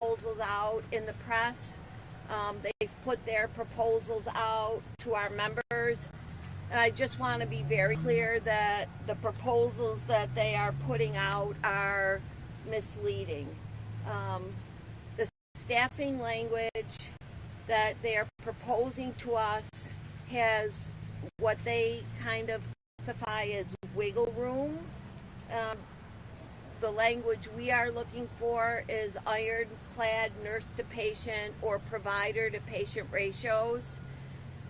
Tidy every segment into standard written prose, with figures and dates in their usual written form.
proposals out in the press. They've put their proposals out to our members. And I just want to be very clear that the proposals that they are putting out are misleading. The staffing language that they are proposing to us has what they kind of classify as wiggle room. The language we are looking for is ironclad nurse to patient or provider to patient ratios.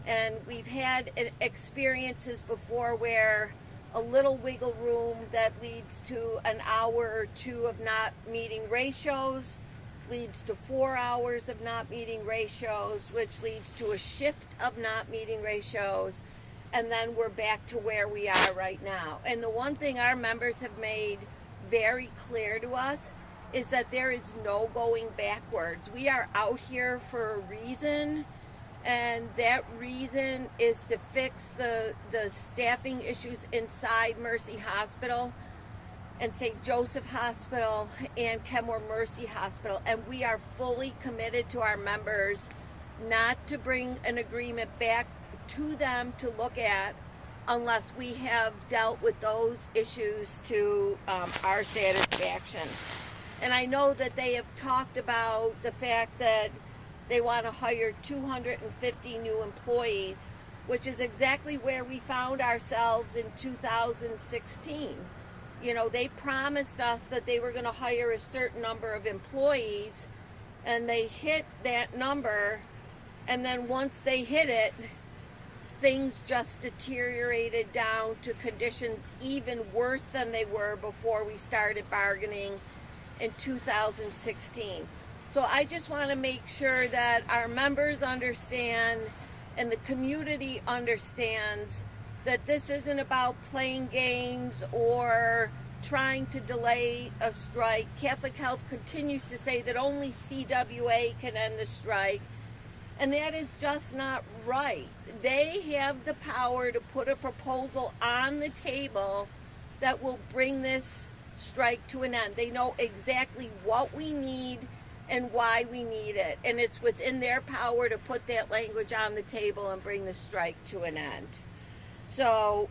And we've had experiences before where a little wiggle room that leads to an hour or two of not meeting ratios leads to 4 hours of not meeting ratios, which leads to a shift of not meeting ratios, and then we're back to where we are right now. And the one thing our members have made very clear to us is that there is no going backwards. We are out here for a reason, and that reason is to fix the staffing issues inside Mercy Hospital and St. Joseph Hospital and Kenmore Mercy Hospital. And we are fully committed to our members not to bring an agreement back to them to look at unless we have dealt with those issues to our satisfaction. And I know that they have talked about the fact that they want to hire 250 new employees, which is exactly where we found ourselves in 2016. You know, they promised us that they were going to hire a certain number of employees, and they hit that number, and then once they hit it, things just deteriorated down to conditions even worse than they were before we started bargaining in 2016. So I just want to make sure that our members understand and the community understands that this isn't about playing games or trying to delay a strike. Catholic Health continues to say that only CWA can end the strike, and that is just not right. They have the power to put a proposal on the table that will bring this strike to an end. They know exactly what we need and why we need it, and it's within their power to put that language on the table and bring the strike to an end. So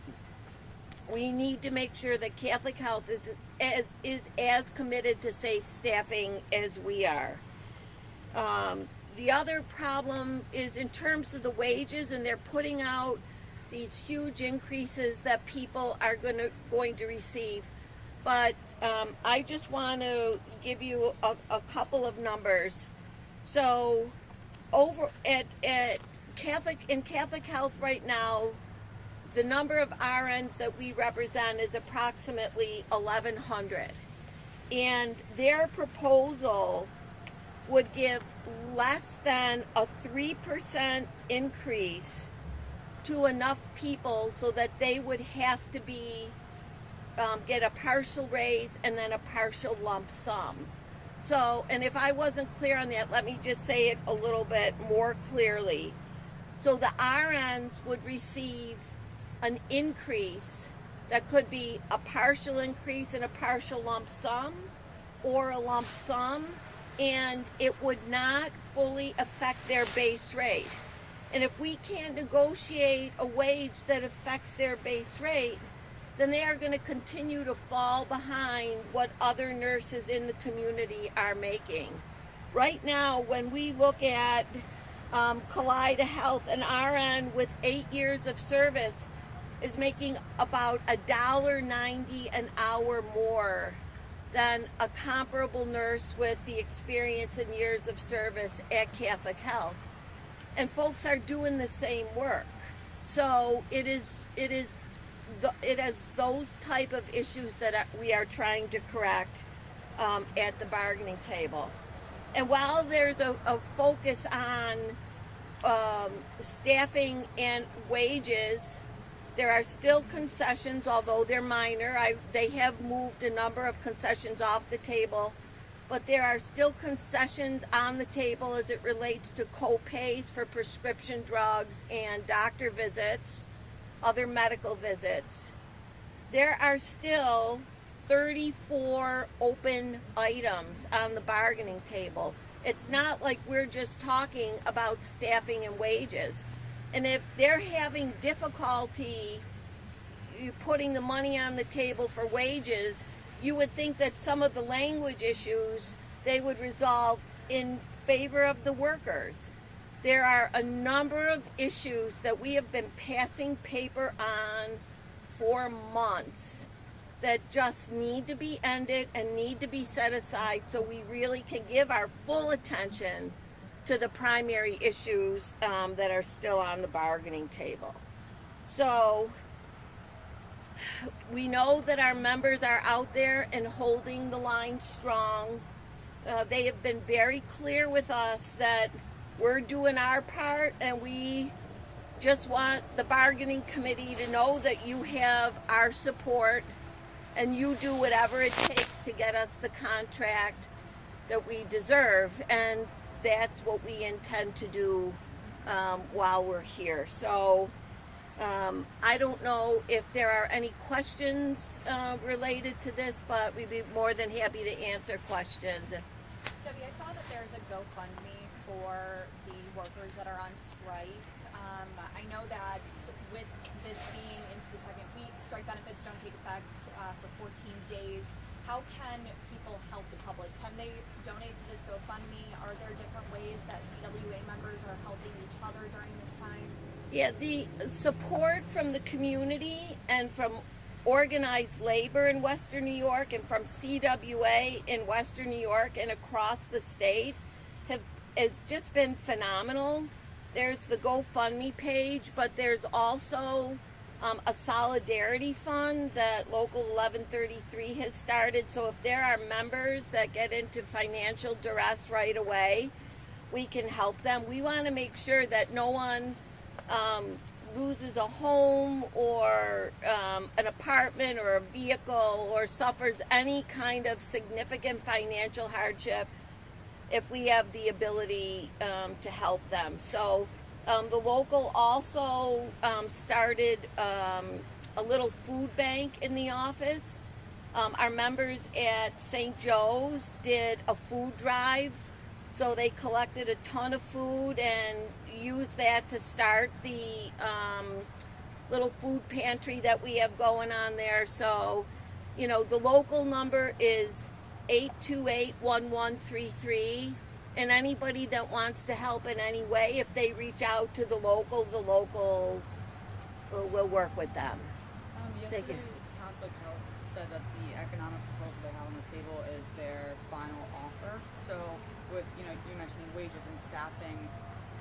we need to make sure that Catholic Health is as committed to safe staffing as we are. The other problem is in terms of the wages, and they're putting out these huge increases that people are going to receive. But I just want to give you a couple of numbers. So over at Catholic Health right now, the number of RNs that we represent is approximately 1,100. And their proposal would give less than a 3% increase to enough people so that they would have to get a partial raise and then a partial lump sum. So, and if I wasn't clear on that, let me just say it a little bit more clearly. So the RNs would receive an increase that could be a partial increase and a partial lump sum, or a lump sum, and it would not fully affect their base rate. And if we can't negotiate a wage that affects their base rate, then they are going to continue to fall behind what other nurses in the community are making. Right now, when we look at Kaleida Health, an RN with 8 years of service is making about $1.90 an hour more than a comparable nurse with the experience and years of service at Catholic Health. And folks are doing the same work. So it has those type of issues that we are trying to correct at the bargaining table. And while there's a focus on staffing and wages, there are still concessions, although they're minor. They have moved a number of concessions off the table, but there are still concessions on the table as it relates to co-pays for prescription drugs and doctor visits, other medical visits. There are still 34 open items on the bargaining table. It's not like we're just talking about staffing and wages. And if they're having difficulty putting the money on the table for wages, you would think that some of the language issues they would resolve in favor of the workers. There are a number of issues that we have been passing paper on for months that just need to be ended and need to be set aside so we really can give our full attention to the primary issues that are still on the bargaining table. So we know that our members are out there and holding the line strong. They have been very clear with us that we're doing our part, and we just want the bargaining committee to know that you have our support and you do whatever it takes to get us the contract that we deserve. And that's what we intend to do while we're here. So I don't know if there are any questions related to this, but we'd be more than happy to answer questions. Debbie, I saw that there's a GoFundMe for the workers that are on strike. I know that with this being into the second week, strike benefits don't take effect for 14 days. How can people help the public? Can they donate to this GoFundMe? Are there different ways that CWA members are helping each other during this time? Yeah, the support from the community and from organized labor in Western New York and from CWA in Western New York and across the state has just been phenomenal. There's the GoFundMe page, but there's also a solidarity fund that Local 1133 has started. So if there are members that get into financial duress right away, we can help them. We want to make sure that no one loses a home or an apartment or a vehicle or suffers any kind of significant financial hardship if we have the ability to help them. So the local also started a little food bank in the office. Our members at St. Joe's did a food drive. So they collected a ton of food and used that to start the little food pantry that we have going on there. So, you know, the local number is 828-1133. And anybody that wants to help in any way, if they reach out to the local will work with them. Yesterday, Catholic Health said that the economic proposal they have on the table is their final offer. So with, you mentioning wages and staffing,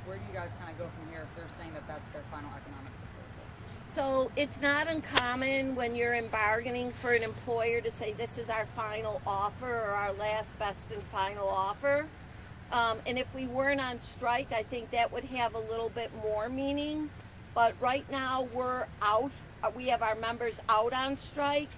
where do you guys kind of go from here if they're saying that that's their final economic proposal? So it's not uncommon when you're in bargaining for an employer to say this is our final offer or our last, best, and final offer. And if we weren't on strike, I think that would have a little bit more meaning. But right now we're out. We have our members out on strike,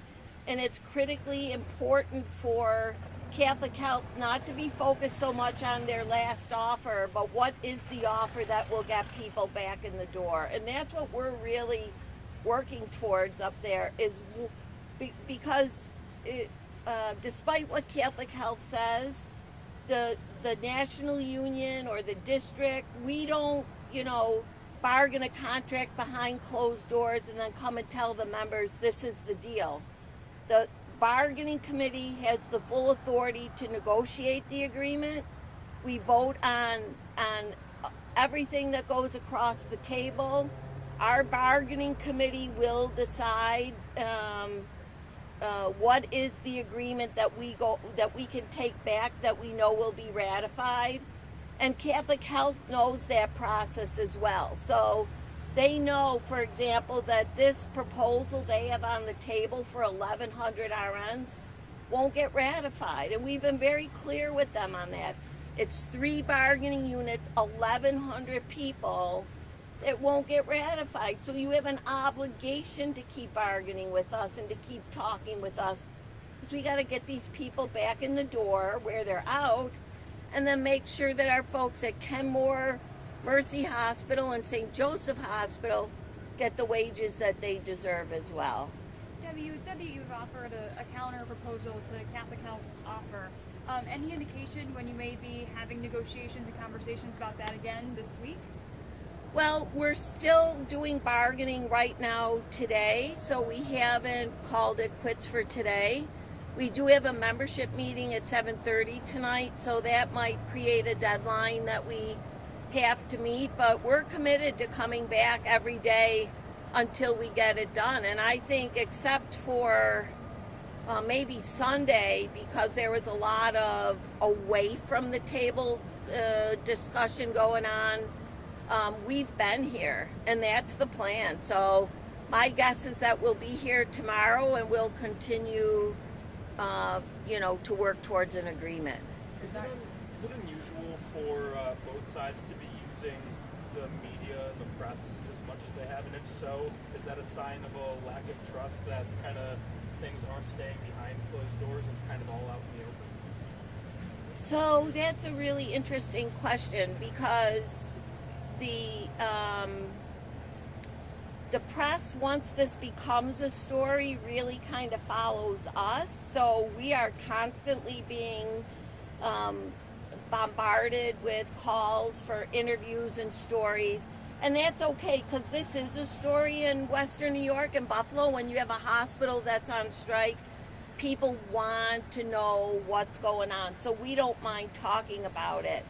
and it's critically important for Catholic Health not to be focused so much on their last offer, but what is the offer that will get people back in the door. And that's what we're really working towards up there, is because despite what Catholic Health says, the national union or the district, we don't, bargain a contract behind closed doors and then come and tell the members this is the deal. The bargaining committee has the full authority to negotiate the agreement. We vote on everything that goes across the table. Our bargaining committee will decide what is the agreement that we can take back, that we know will be ratified. And Catholic Health knows that process as well. So they know, for example, that this proposal they have on the table for 1,100 RNs won't get ratified. And we've been very clear with them on that. It's 3 bargaining units, 1,100 people. It won't get ratified. So you have an obligation to keep bargaining with us and to keep talking with us, because we got to get these people back in the door where they're out, and then make sure that our folks at Kenmore, Mercy Hospital, and St. Joseph Hospital get the wages that they deserve as well. Debbie, you had said that you've offered a counter proposal to Catholic Health's offer. Any indication when you may be having negotiations and conversations about that again this week? Well, we're still doing bargaining right now today, so we haven't called it quits for today. We do have a membership meeting at 7:30 tonight, so that might create a deadline that we have to meet, but we're committed to coming back every day until we get it done. And I think except for maybe Sunday, because there was a lot of away from the table discussion going on, we've been here, and that's the plan. So my guess is that we'll be here tomorrow, and we'll continue, to work towards an agreement. Is it unusual for both sides to be using the media, the press, as much as they have? And if so, is that a sign of a lack of trust, that kind of things aren't staying behind closed doors and it's kind of all out in the open? So that's a really interesting question, because the press, once this becomes a story, really kind of follows us. So we are constantly being bombarded with calls for interviews and stories. And that's okay, because this is a story in Western New York and Buffalo. When you have a hospital that's on strike, people want to know what's going on. So we don't mind talking about it.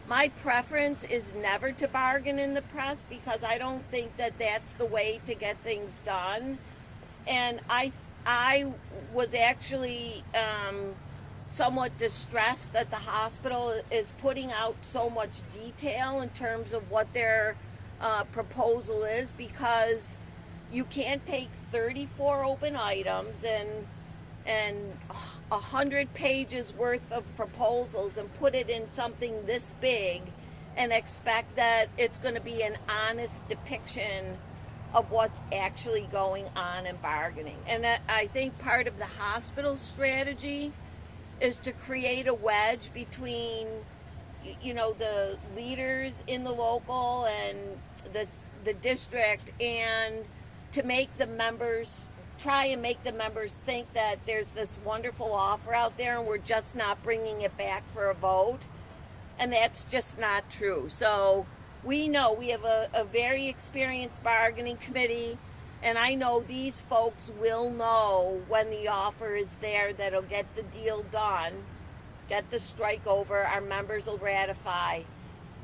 My preference is never to bargain in the press, because I don't think that that's the way to get things done. And I was actually somewhat distressed that the hospital is putting out so much detail in terms of what their proposal is, because you can't take 34 open items and 100 pages worth of proposals and put it in something this big and expect that it's going to be an honest depiction of what's actually going on in bargaining. And I think part of the hospital strategy is to create a wedge between, the leaders in the local and the district, and to make the members think that there's this wonderful offer out there and we're just not bringing it back for a vote. And that's just not true. So we know we have a very experienced bargaining committee, and I know these folks will know when the offer is there that'll get the deal done, get the strike over, our members will ratify,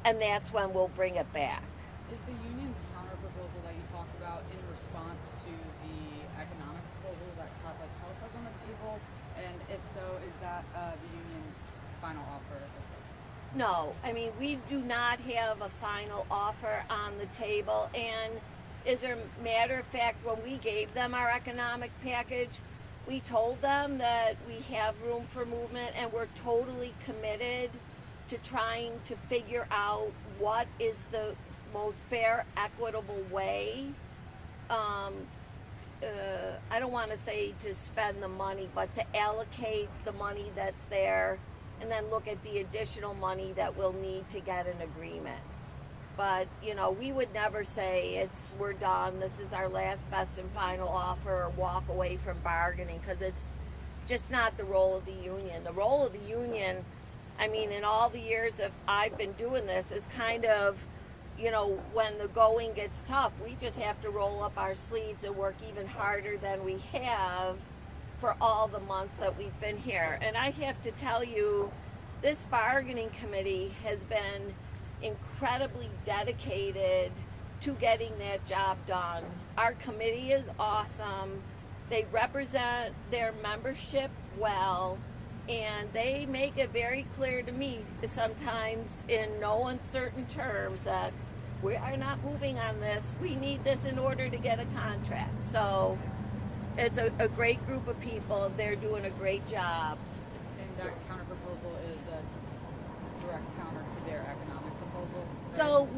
and that's when we'll bring it back. Is the union's counter proposal that you talked about in response to the economic proposal that Catholic Health has on the table? And if so, is that the union's final offer at this point? No, I mean, we do not have a final offer on the table. And as a matter of fact, when we gave them our economic package, we told them that we have room for movement, and we're totally committed to trying to figure out what is the most fair, equitable way. I don't want to say to spend the money, but to allocate the money that's there, and then look at the additional money that we'll need to get an agreement. But, we would never say we're done, this is our last, best, and final offer, or walk away from bargaining, because it's just not the role of the union. The role of the union, in all the years I've been doing this, is kind of, when the going gets tough, we just have to roll up our sleeves and work even harder than we have for all the months that we've been here. And I have to tell you, this bargaining committee has been incredibly dedicated to getting that job done. Our committee is awesome. They represent their membership well, and they make it very clear to me, sometimes in no uncertain terms, that we are not moving on this. We need this in order to get a contract. So it's a great group of people. They're doing a great job. And that counter proposal is a direct counter to their economic proposal? So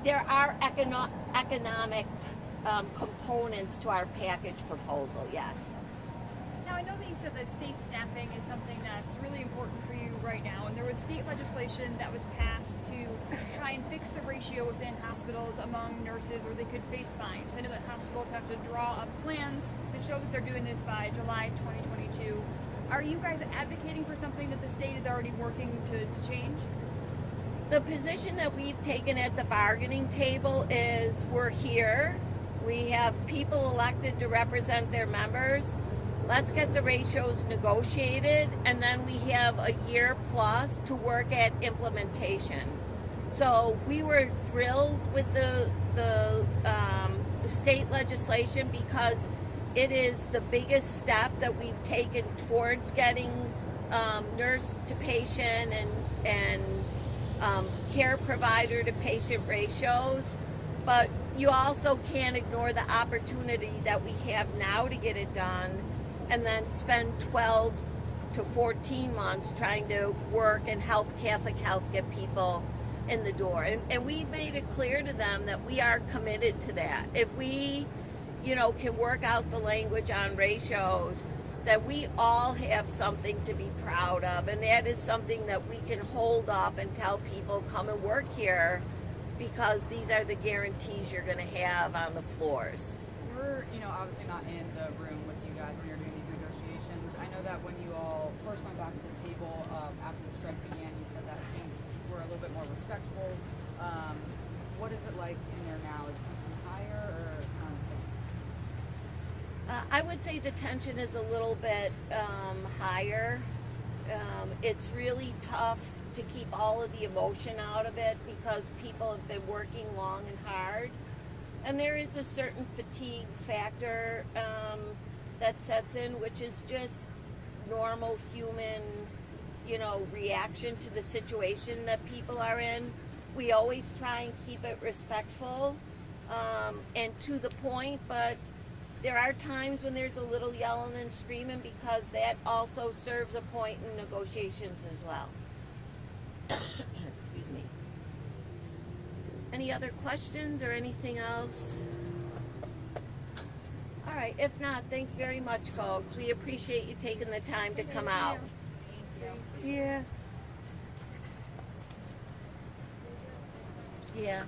there are economic components to our package proposal, yes. Now, I know that you said that safe staffing is something that's really important for you right now, and there was state legislation that was passed to try and fix the ratio within hospitals among nurses, or they could face fines. I know that hospitals have to draw up plans that show that they're doing this by July 2022. Are you guys advocating for something that the state is already working to change? The position that we've taken at the bargaining table is we're here. We have people elected to represent their members. Let's get the ratios negotiated, and then we have a year plus to work at implementation. So we were thrilled with the state legislation because it is the biggest step that we've taken towards getting nurse to patient and care provider to patient ratios. But you also can't ignore the opportunity that we have now to get it done and then spend 12 to 14 months trying to work and help Catholic Health get people in the door. And we've made it clear to them that we are committed to that. If we, can work out the language on ratios, that we all have something to be proud of, and that is something that we can hold up and tell people, come and work here, because these are the guarantees you're going to have on the floors. We're, obviously not in the room with you guys when you're doing these negotiations. I know that when you all first went back to the table after the strike began, you said that things were a little bit more respectful. What is it like in there now? Is tension higher or kind of the same? I would say the tension is a little bit higher. It's really tough to keep all of the emotion out of it because people have been working long and hard. And there is a certain fatigue factor that sets in, which is just normal human, reaction to the situation that people are in. We always try and keep it respectful and to the point, but there are times when there's a little yelling and screaming because that also serves a point in negotiations as well. Excuse me. Any other questions or anything else? All right, if not, thanks very much, folks. We appreciate you taking the time to come out. Thank you. Yeah. Yeah.